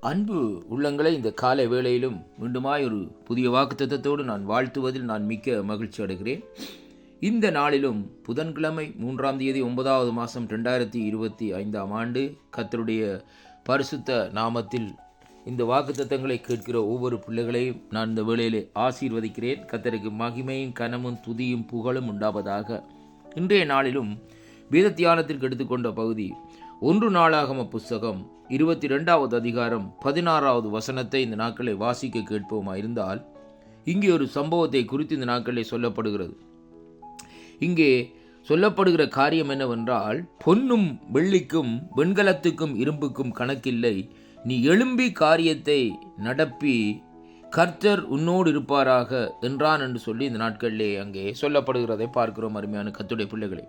அன்பு உள்ளங்களை இந்த காலை வேளையிலும் மீண்டுமாய் ஒரு புதிய வாக்குத்தத்தத்தோடு நான் வாழ்த்துவதில் நான் மிக்க மகிழ்ச்சி அடைகிறேன். இந்த நாளிலும் புதன்கிழமை 3ஆம் தேதி 9வது மாதம் 2025ஆம் ஆண்டு கர்த்தருடைய பரிசுத்த நாமத்தில் இந்த வாக்குத்தத்தங்களை கேட்கிற ஒவ்வொரு பிள்ளைகளையும் நான் இந்த வேளையிலே ஆசீர்வதிக்கிறேன். கர்த்தருக்கு மகிமையும் கனமும் துதியும் புகழும் உண்டாவதாக. இன்றைய நாளிலும் வேத தியானத்திற்கு எடுத்துக்கொண்ட பகுதி 1 நாளாகம புஸ்தகம் 22வது அதிகாரம் 16வது வசனத்தை இந்த நாட்களை வாசிக்க கேட்போமா இருந்தால், இங்கே ஒரு சம்பவத்தை குறித்து இந்த நாட்களில் சொல்லப்படுகிறது. இங்கே சொல்லப்படுகிற காரியம் என்னவென்றால், பொன்னும் வெள்ளிக்கும் வெண்கலத்துக்கும் இரும்புக்கும் கணக்கில்லை, நீ எழும்பி காரியத்தை நடப்பி கர்த்தர் உன்னோடு இருப்பாராக என்றான் என்று சொல்லி இந்த நாட்களிலே அங்கே சொல்லப்படுகிறதை பார்க்கிறோம். அருமையான கர்த்தருடைய பிள்ளைகளே,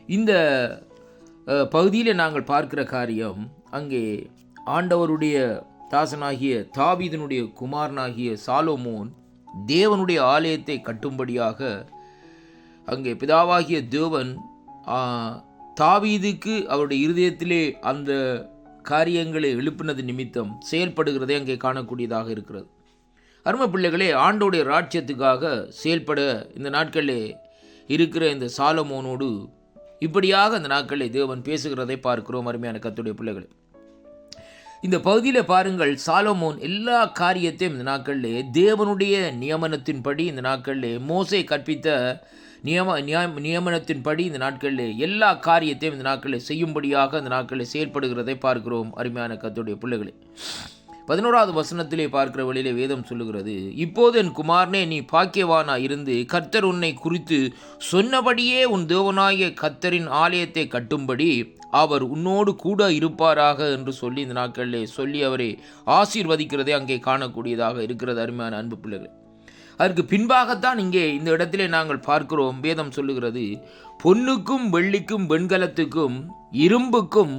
இந்த பகுதியில் நாங்கள் பார்க்கிற காரியம், அங்கே ஆண்டவருடைய தாசனாகிய தாவீதினுடைய குமாரனாகிய சாலோமோன் தேவனுடைய ஆலயத்தை கட்டும்படியாக அங்கே பிதாவாகிய தேவன் தாவீதுக்கு அவருடைய இருதயத்திலே அந்த காரியங்களை எழுப்பினது நிமித்தம் செயல்படுகிறதை அங்கே காணக்கூடியதாக இருக்கிறது. அருமை பிள்ளைகளே, ஆண்டோடைய ராஜ்யத்துக்காக செயல்பட இந்த நாட்களிலே இருக்கிற இந்த சாலமோனோடு இப்படியாக இந்த நாட்களில் தேவன் பேசுகிறதை பார்க்கிறோம். அருமையான கர்த்தருடைய பிள்ளைகளே, இந்த பகுதியில் பாருங்கள், சாலமோன் எல்லா காரியத்தையும் இந்த நாட்களிலே தேவனுடைய நியமனத்தின்படி, இந்த நாட்களிலே மோசே கற்பித்த நியமனத்தின்படி இந்த நாட்களிலே எல்லா காரியத்தையும் இந்த நாட்களில் செய்யும்படியாக இந்த நாட்களில் செயல்படுகிறதை பார்க்கிறோம். அருமையான கர்த்தருடைய பிள்ளைகளே, 11வது வசனத்திலே பார்க்கிற வழியிலே வேதம் சொல்லுகிறது, இப்போது என் குமாரனே, நீ பாக்கியவானா இருந்து கர்த்தர் உன்னை குறித்து சொன்னபடியே உன் தேவனாகிய கர்த்தரின் ஆலயத்தை கட்டும்படி அவர் உன்னோடு கூட இருப்பாராக என்று சொல்லி இந்த நாட்களிலே சொல்லி அவரை ஆசீர்வதிக்கிறதை அங்கே காணக்கூடியதாக இருக்கிறது. அருமையான அன்பு பிள்ளைகள், அதற்கு பின்பாகத்தான் இங்கே இந்த இடத்திலே நாங்கள் பார்க்கிறோம். வேதம் சொல்லுகிறது, பொன்னுக்கும் வெள்ளிக்கும் வெண்கலத்துக்கும் இரும்புக்கும்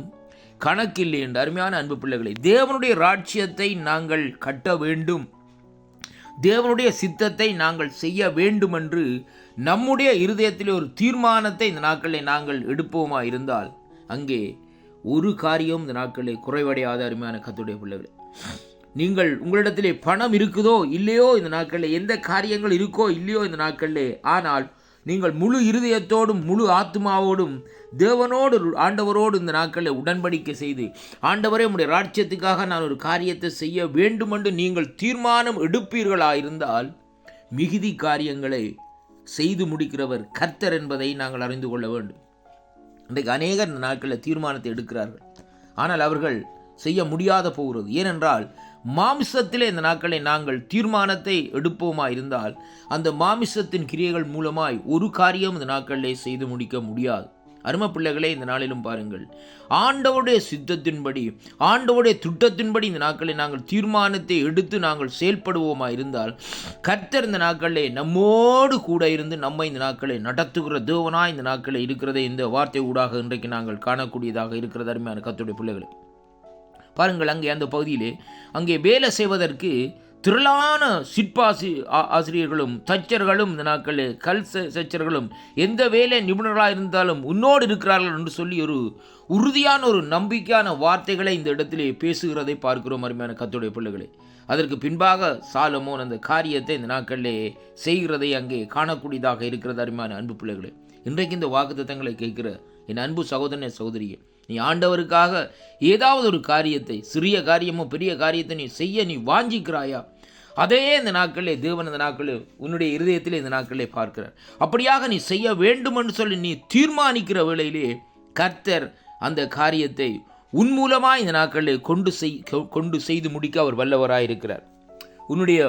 கணக்கில்லை என்று. அருமையான அன்பு பிள்ளைகளை, தேவனுடைய ராஜ்யத்தை நாங்கள் கட்ட வேண்டும், தேவனுடைய சித்தத்தை நாங்கள் செய்ய வேண்டும் என்று நம்முடைய இருதயத்திலே ஒரு தீர்மானத்தை இந்த நாட்களில் நாங்கள் எடுப்போமா இருந்தால், அங்கே ஒரு காரியம் இந்த நாட்களில் குறைவடையாத. அருமையான கர்த்தருடைய பிள்ளைகளே, நீங்கள் உங்களிடத்திலே பணம் இருக்குதோ இல்லையோ, இந்த நாட்களில் எந்த காரியங்கள் இருக்கோ இல்லையோ இந்த நாட்களிலே, ஆனால் நீங்கள் முழு இருதயத்தோடும் முழு ஆத்மாவோடும் தேவனோடு ஆண்டவரோடு இந்த நாட்களில் உடன்படிக்கை செய்து, ஆண்டவரே உம்முடைய ராஜ்யத்துக்காக நான் ஒரு காரியத்தை செய்ய வேண்டுமென்று நீங்கள் தீர்மானம் எடுப்பீர்களாயிருந்தால், மிகுதி காரியங்களை செய்து முடிக்கிறவர் கர்த்தர் என்பதை நாங்கள் அறிந்து கொள்ள வேண்டும். இன்றைக்கு அநேகர் இந்த நாட்களில் தீர்மானத்தை எடுக்கிறார்கள், ஆனால் அவர்கள் செய்ய முடியாத போகிறது. ஏனென்றால் மாமிசத்திலே இந்த நாட்களை நாங்கள் தீர்மானத்தை எடுப்போமா இருந்தால், அந்த மாமிசத்தின் கிரியைகள் மூலமாய் ஒரு காரியம் இந்த நாட்களிலே செய்து முடிக்க முடியாது. அருமை பிள்ளைகளே, இந்த நாளிலும் பாருங்கள், ஆண்டவருடைய சித்தத்தின்படி ஆண்டவருடைய திட்டத்தின்படி இந்த நாட்களில் நாங்கள் தீர்மானத்தை எடுத்து நாங்கள் செயல்படுவோமா இருந்தால், கர்த்தர் இந்த நாட்களிலே நம்மோடு கூட இருந்து நம்மை இந்த நாட்களை நடத்துகிற தேவனாய் இந்த நாட்களில் இருக்கிறதை இந்த வார்த்தை ஊடாக இன்றைக்கு நாங்கள் காணக்கூடியதாக இருக்கிறது. அருமையான கர்த்தருடைய பிள்ளைகளே, பாருங்கள், அங்கே அந்த பகுதியிலே அங்கே வேலை செய்வதற்கு திரளான சிற்பாசி ஆசிரியர்களும் தச்சர்களும் இந்த நாட்களில் கல் சச்சர்களும் எந்த வேலை நிபுணர்களாக இருந்தாலும் உன்னோடு இருக்கிறார்கள் என்று சொல்லி ஒரு உறுதியான ஒரு நம்பிக்கையான வார்த்தைகளை இந்த இடத்திலே பேசுகிறதை பார்க்கிறோம். அருமையான கர்த்தருடைய பிள்ளைகளே, அதற்கு பின்பாக சாலமோன் அந்த காரியத்தை இந்த நாட்களிலே செய்கிறதை அங்கே காணக்கூடியதாக இருக்கிறது. அருமையான அன்பு பிள்ளைகளே, இன்றைக்கு இந்த வாக்குத்தத்தங்களை கேட்கிற என் அன்பு சகோதரனே சகோதரியே, நீ ஆண்டவருக்காக ஏதாவது ஒரு காரியத்தை, சிறிய காரியமோ பெரிய காரியத்தை நீ செய்ய நீ வாஞ்சிக்கிறாயா? அதே இந்த நாட்களிலே தேவன் இந்த நாட்களில் உன்னுடைய இருதயத்திலே இந்த நாட்களிலே பார்க்கிறார். அப்படியாக நீ செய்ய வேண்டும் என்று சொல்லி நீ தீர்மானிக்கிற வேளையிலே கர்த்தர் அந்த காரியத்தை உன் மூலமாக இந்த நாட்களிலே கொண்டு செய்து முடிக்க அவர் வல்லவராயிருக்கிறார். உன்னுடைய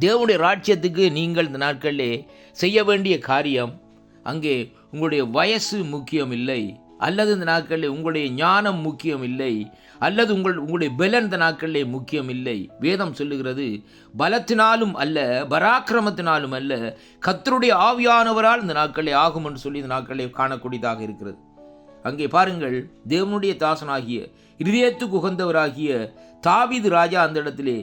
தேவனுடைய ராஜ்யத்துக்கு நீங்கள் இந்த நாட்களிலே செய்ய வேண்டிய காரியம், அங்கே உங்களுடைய வயசு முக்கியம் இல்லை, அல்லது இந்த நாட்களில் உங்களுடைய ஞானம் முக்கியம் இல்லை, அல்லது உங்களுடைய பலன் இந்த நாட்களிலே முக்கியம் இல்லை. வேதம் சொல்லுகிறது, பலத்தினாலும் அல்ல பராக்கிரமத்தினாலும் அல்ல, கர்த்தருடைய ஆவியானவரால் இந்த நாட்களிலே ஆகும் என்று சொல்லி இந்த நாட்களிலே காணக்கூடியதாக இருக்கிறது. அங்கே பாருங்கள், தேவனுடைய தாசனாகிய இருதயத்துக்கு உகந்தவராகிய தாவீது ராஜா அந்த இடத்திலே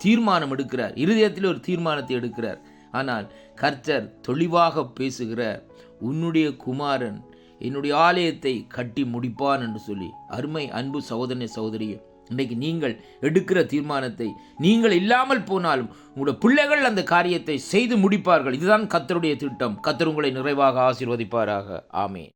தீர்மானம் எடுக்கிறார், இருதயத்திலே ஒரு தீர்மானத்தை எடுக்கிறார். ஆனால் கர்த்தர் தெளிவாக பேசுகிறார், உன்னுடைய குமாரன் என்னுடைய ஆலயத்தை கட்டி முடிப்பான் என்று சொல்லி. அருமை அன்பு சகோதரனே சகோதரியே, இன்றைக்கு நீங்கள் எடுக்கிற தீர்மானத்தை நீங்கள் இல்லாமல் போனாலும் உங்களுடைய பிள்ளைகள் அந்த காரியத்தை செய்து முடிப்பார்கள். இதுதான் கர்த்தருடைய திட்டம். கர்த்தர் உங்களை நிறைவாக ஆசீர்வதிப்பாராக. ஆமென்.